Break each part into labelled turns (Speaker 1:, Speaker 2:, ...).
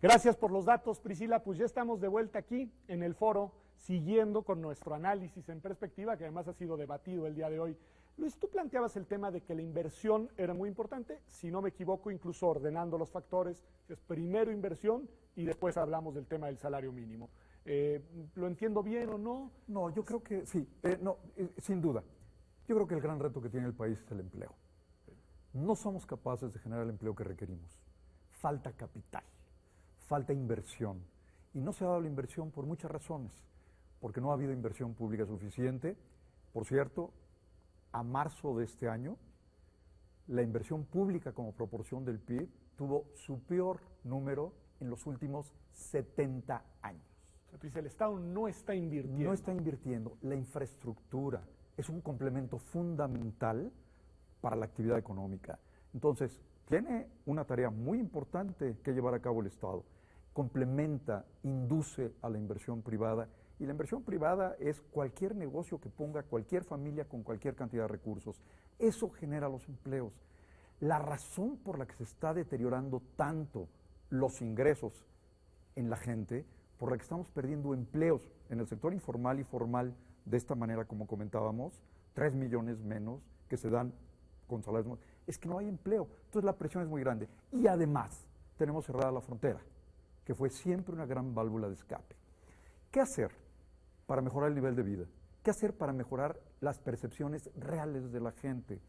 Speaker 1: Gracias por los datos, Priscila. Pues ya estamos de vuelta aquí en el foro, siguiendo con nuestro análisis en perspectiva, que además ha sido debatido el día de hoy. Luis, tú planteabas el tema de que la inversión era muy importante, si no me equivoco, incluso ordenando los factores, que es primero inversión y después hablamos del tema del salario mínimo. ¿Lo entiendo bien o no?
Speaker 2: No, yo creo que sí, sin duda. Yo creo que el gran reto que tiene el país es el empleo. No somos capaces de generar el empleo que requerimos. Falta capital, falta inversión. Y no se ha dado la inversión por muchas razones. Porque no ha habido inversión pública suficiente. Por cierto, a marzo de este año, la inversión pública como proporción del PIB tuvo su peor número en los últimos 70 años.
Speaker 1: O sea, tú dices, el Estado no está invirtiendo.
Speaker 2: No está invirtiendo. La infraestructura es un complemento fundamental para la actividad económica. Entonces, tiene una tarea muy importante que llevar a cabo el Estado. Complementa, induce a la inversión privada. Y la inversión privada es cualquier negocio que ponga cualquier familia con cualquier cantidad de recursos. Eso genera los empleos. La razón por la que se está deteriorando tanto los ingresos en la gente, por la que estamos perdiendo empleos en el sector informal y formal, de esta manera como comentábamos, 3 millones menos que se dan con salarios, es que no hay empleo. Entonces la presión es muy grande. Y además tenemos cerrada la frontera, que fue siempre una gran válvula de escape. ¿Qué hacer para mejorar el nivel de vida? ¿Qué hacer para mejorar las percepciones reales de la gente?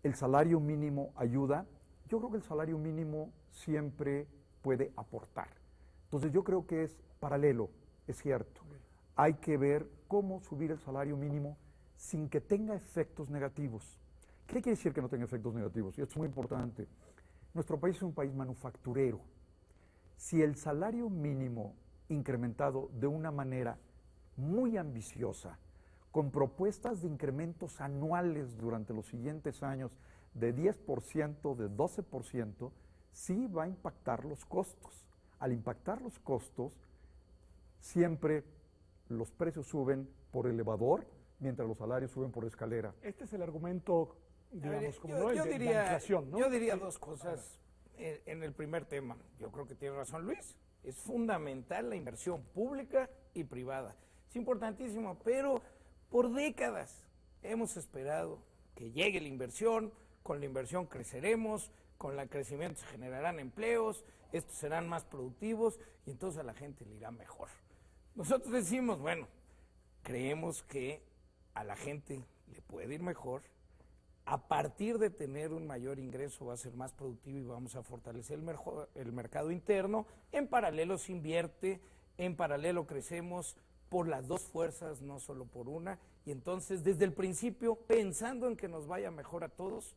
Speaker 2: ¿El salario mínimo ayuda? Yo creo que el salario mínimo siempre puede aportar. Entonces yo creo que es paralelo, es cierto. Hay que ver cómo subir el salario mínimo sin que tenga efectos negativos. ¿Qué quiere decir que no tenga efectos negativos? Y esto es muy importante. Nuestro país es un país manufacturero. Si el salario mínimo incrementado de una manera muy ambiciosa, con propuestas de incrementos anuales durante los siguientes años de 10%, de 12%, sí va a impactar los costos. Al impactar los costos, siempre los precios suben por elevador, mientras los salarios suben por escalera.
Speaker 1: Este es el argumento, digamos, como no,
Speaker 3: yo
Speaker 1: de
Speaker 3: diría,
Speaker 1: la inflación, ¿no?
Speaker 3: Yo diría dos cosas en el primer tema. Yo creo que tiene razón Luis. Es fundamental la inversión pública y privada. Es importantísimo, pero por décadas hemos esperado que llegue la inversión, con la inversión creceremos, con el crecimiento se generarán empleos, estos serán más productivos y entonces a la gente le irá mejor. Nosotros decimos, bueno, creemos que a la gente le puede ir mejor, a partir de tener un mayor ingreso va a ser más productivo y vamos a fortalecer el mercado interno, en paralelo se invierte, en paralelo crecemos por las dos fuerzas, no solo por una, y entonces desde el principio, pensando en que nos vaya mejor a todos,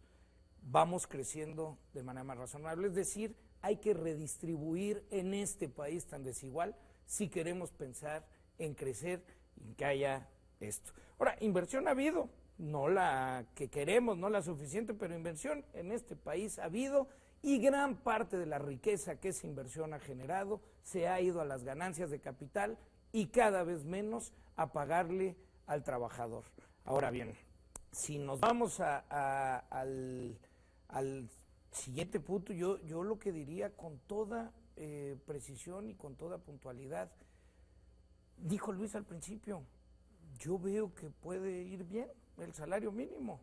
Speaker 3: vamos creciendo de manera más razonable, es decir, hay que redistribuir en este país tan desigual si queremos pensar en crecer y en que haya esto. Ahora, inversión ha habido, no la que queremos, no la suficiente, pero inversión en este país ha habido y gran parte de la riqueza que esa inversión ha generado se ha ido a las ganancias de capital y cada vez menos a pagarle al trabajador. Ahora bien, si nos vamos al siguiente punto, yo lo que diría con toda precisión y con toda puntualidad, dijo Luis al principio, yo veo que puede ir bien el salario mínimo.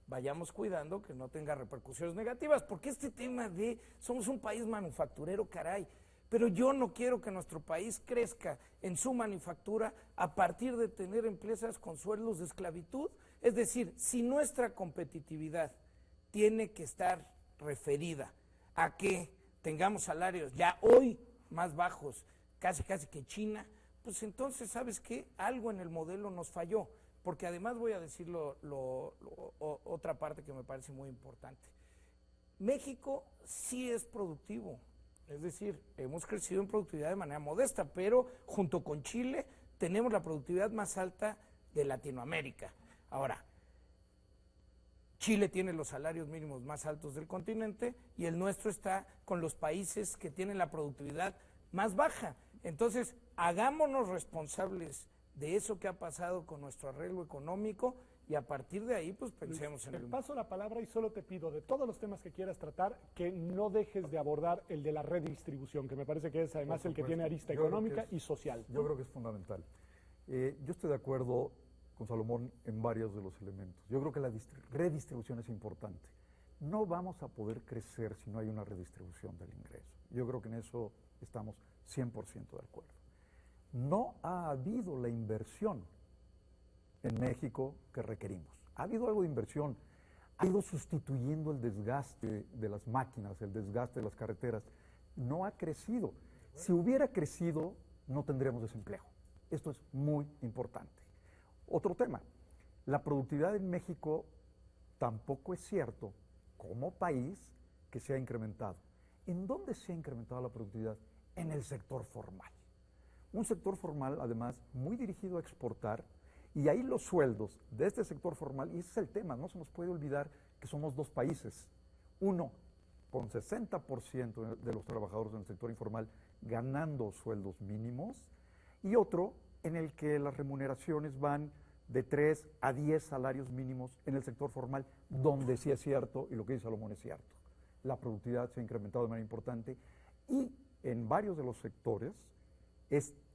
Speaker 3: Vayamos cuidando que no tenga repercusiones negativas, porque este tema de somos un país manufacturero, caray, pero yo no quiero que nuestro país crezca en su manufactura a partir de tener empresas con sueldos de esclavitud. Es decir, si nuestra competitividad tiene que estar referida a que tengamos salarios ya hoy más bajos, casi que China, pues entonces, ¿sabes qué? Algo en el modelo nos falló, porque además voy a decir otra parte que me parece muy importante. México sí es productivo, es decir, hemos crecido en productividad de manera modesta, pero junto con Chile tenemos la productividad más alta de Latinoamérica. Ahora, Chile tiene los salarios mínimos más altos del continente y el nuestro está con los países que tienen la productividad más baja. Entonces, hagámonos responsables de eso que ha pasado con nuestro arreglo económico y a partir de ahí, pues pensemos en
Speaker 1: Te
Speaker 3: el...
Speaker 1: paso la palabra y solo te pido, de todos los temas que quieras tratar, que no dejes de abordar el de la redistribución, que me parece que es además el que tiene arista económica y social.
Speaker 2: Yo creo que es fundamental. Yo estoy de acuerdo con Salomón en varios de los elementos. Yo creo que la redistribución es importante. No vamos a poder crecer si no hay una redistribución del ingreso. Yo creo que en eso estamos 100% de acuerdo. No ha habido la inversión en México que requerimos. Ha habido algo de inversión, ha ido sustituyendo el desgaste de las máquinas, el desgaste de las carreteras. No ha crecido. Si hubiera crecido, no tendríamos desempleo. Esto es muy importante. Otro tema, la productividad en México tampoco es cierto, como país, que se ha incrementado. ¿En dónde se ha incrementado la productividad? En el sector formal. Un sector formal, además, muy dirigido a exportar, y ahí los sueldos de este sector formal, y ese es el tema, no se nos puede olvidar que somos dos países. Uno, con 60% de los trabajadores en el sector informal ganando sueldos mínimos, y otro en el que las remuneraciones van de 3 a 10 salarios mínimos en el sector formal, donde sí es cierto, y lo que dice Salomón es cierto, la productividad se ha incrementado de manera importante, y en varios de los sectores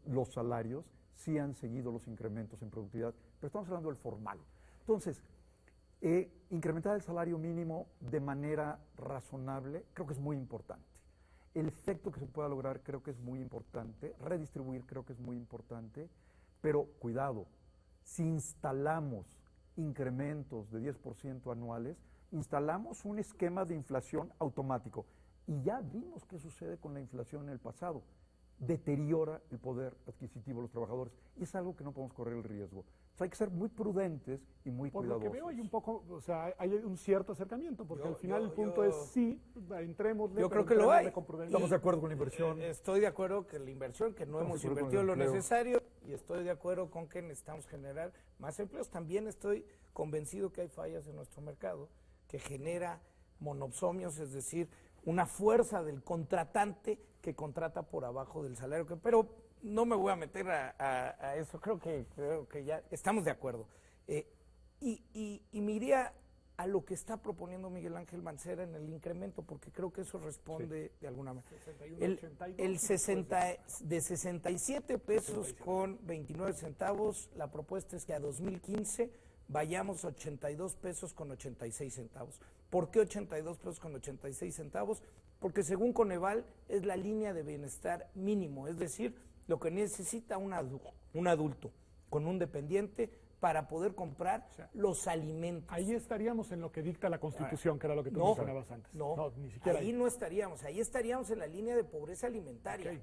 Speaker 2: los salarios sí han seguido los incrementos en productividad, pero estamos hablando del formal. Entonces, incrementar el salario mínimo de manera razonable creo que es muy importante. El efecto que se pueda lograr creo que es muy importante, redistribuir creo que es muy importante, pero cuidado, si instalamos incrementos de 10% anuales, instalamos un esquema de inflación automático. Y ya vimos qué sucede con la inflación en el pasado. Deteriora el poder adquisitivo de los trabajadores y es algo que no podemos correr el riesgo. O sea, hay que ser muy prudentes y muy cuidadosos.
Speaker 1: Por lo que veo hay un poco, o sea, hay un cierto acercamiento, porque al final el punto es sí, entrémosle.
Speaker 3: Yo creo que lo hay.
Speaker 2: Estamos de acuerdo con la inversión.
Speaker 3: Estoy de acuerdo que la inversión, que no hemos invertido lo necesario, y estoy de acuerdo con que necesitamos generar más empleos. También estoy convencido que hay fallas en nuestro mercado, que genera monopsonios, es decir, una fuerza del contratante que contrata por abajo del salario, pero no me voy a meter a eso, creo que ya estamos de acuerdo. Y me iría a lo que está proponiendo Miguel Ángel Mancera en el incremento, porque creo que eso responde de alguna manera. De 67 pesos con 29 centavos, la propuesta es que a 2015 vayamos a 82 pesos con 86 centavos. ¿Por qué 82 pesos con 86 centavos? Porque según Coneval es la línea de bienestar mínimo, es decir, lo que necesita un adulto con un dependiente para poder comprar los alimentos.
Speaker 1: Ahí estaríamos en lo que dicta la Constitución, que era lo que tú mencionabas antes.
Speaker 3: No,
Speaker 1: ni siquiera
Speaker 3: ahí no estaríamos, ahí estaríamos en la línea de pobreza alimentaria.
Speaker 1: Okay.